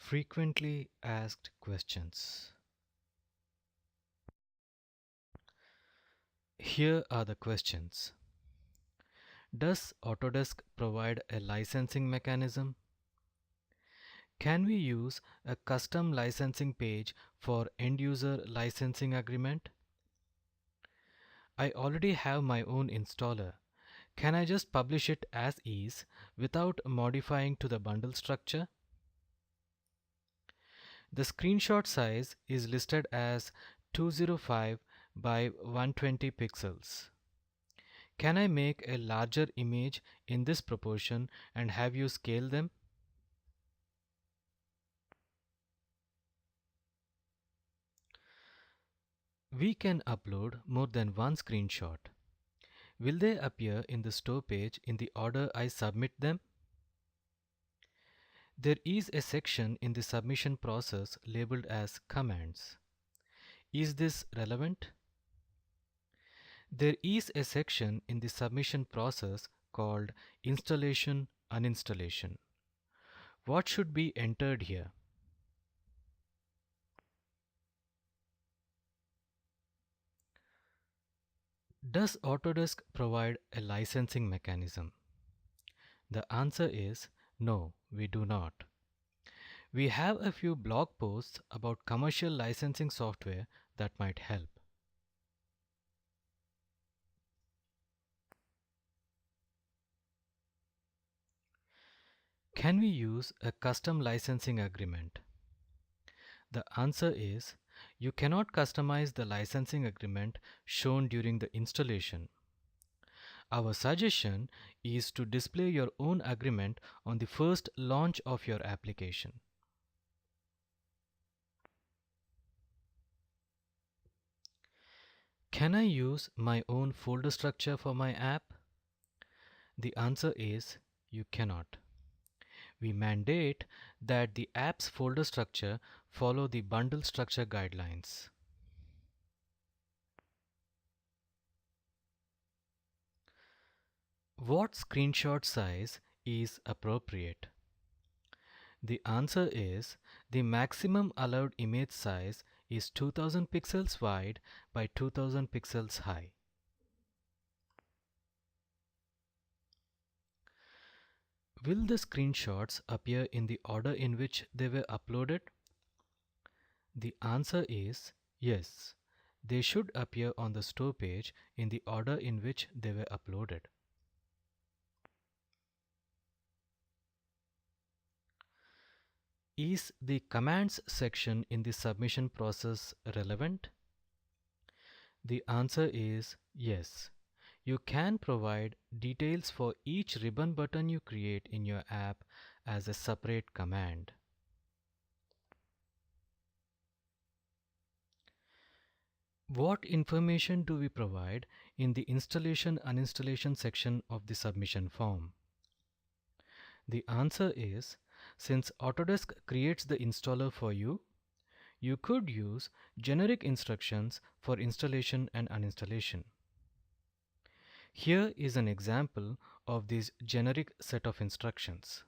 Frequently asked questions. Here are the questions. Does Autodesk provide a licensing mechanism? Can we use a custom licensing page for end-user licensing agreement? I already have my own installer. Can I just publish it as is without modifying to the bundle structure? The screenshot size is listed as 205 by 120 pixels. Can I make a larger image in this proportion and have you scale them? We can upload more than one screenshot. Will they appear in the store page in the order I submit them? There is a section in the submission process labeled as commands. Is this relevant? There is a section in the submission process called installation uninstallation. What should be entered here? Does Autodesk provide a licensing mechanism? The answer is no, we do not. We have a few blog posts about commercial licensing software that might help. Can we use a custom licensing agreement? The answer is you cannot customize the licensing agreement shown during the installation. Our suggestion is to display your own agreement on the first launch of your application. Can I use my own folder structure for my app? The answer is you cannot. We mandate that the app's folder structure follow the bundle structure guidelines. What screenshot size is appropriate? The answer is the maximum allowed image size is 2000 pixels wide by 2000 pixels high. Will the screenshots appear in the order in which they were uploaded? The answer is yes. They should appear on the store page in the order in which they were uploaded. Is the commands section in the submission process relevant? The answer is yes. You can provide details for each ribbon button you create in your app as a separate command. What information do we provide in the installation uninstallation section of the submission form? The answer is, since Autodesk creates the installer for you, you could use generic instructions for installation and uninstallation. Here is an example of this generic set of instructions.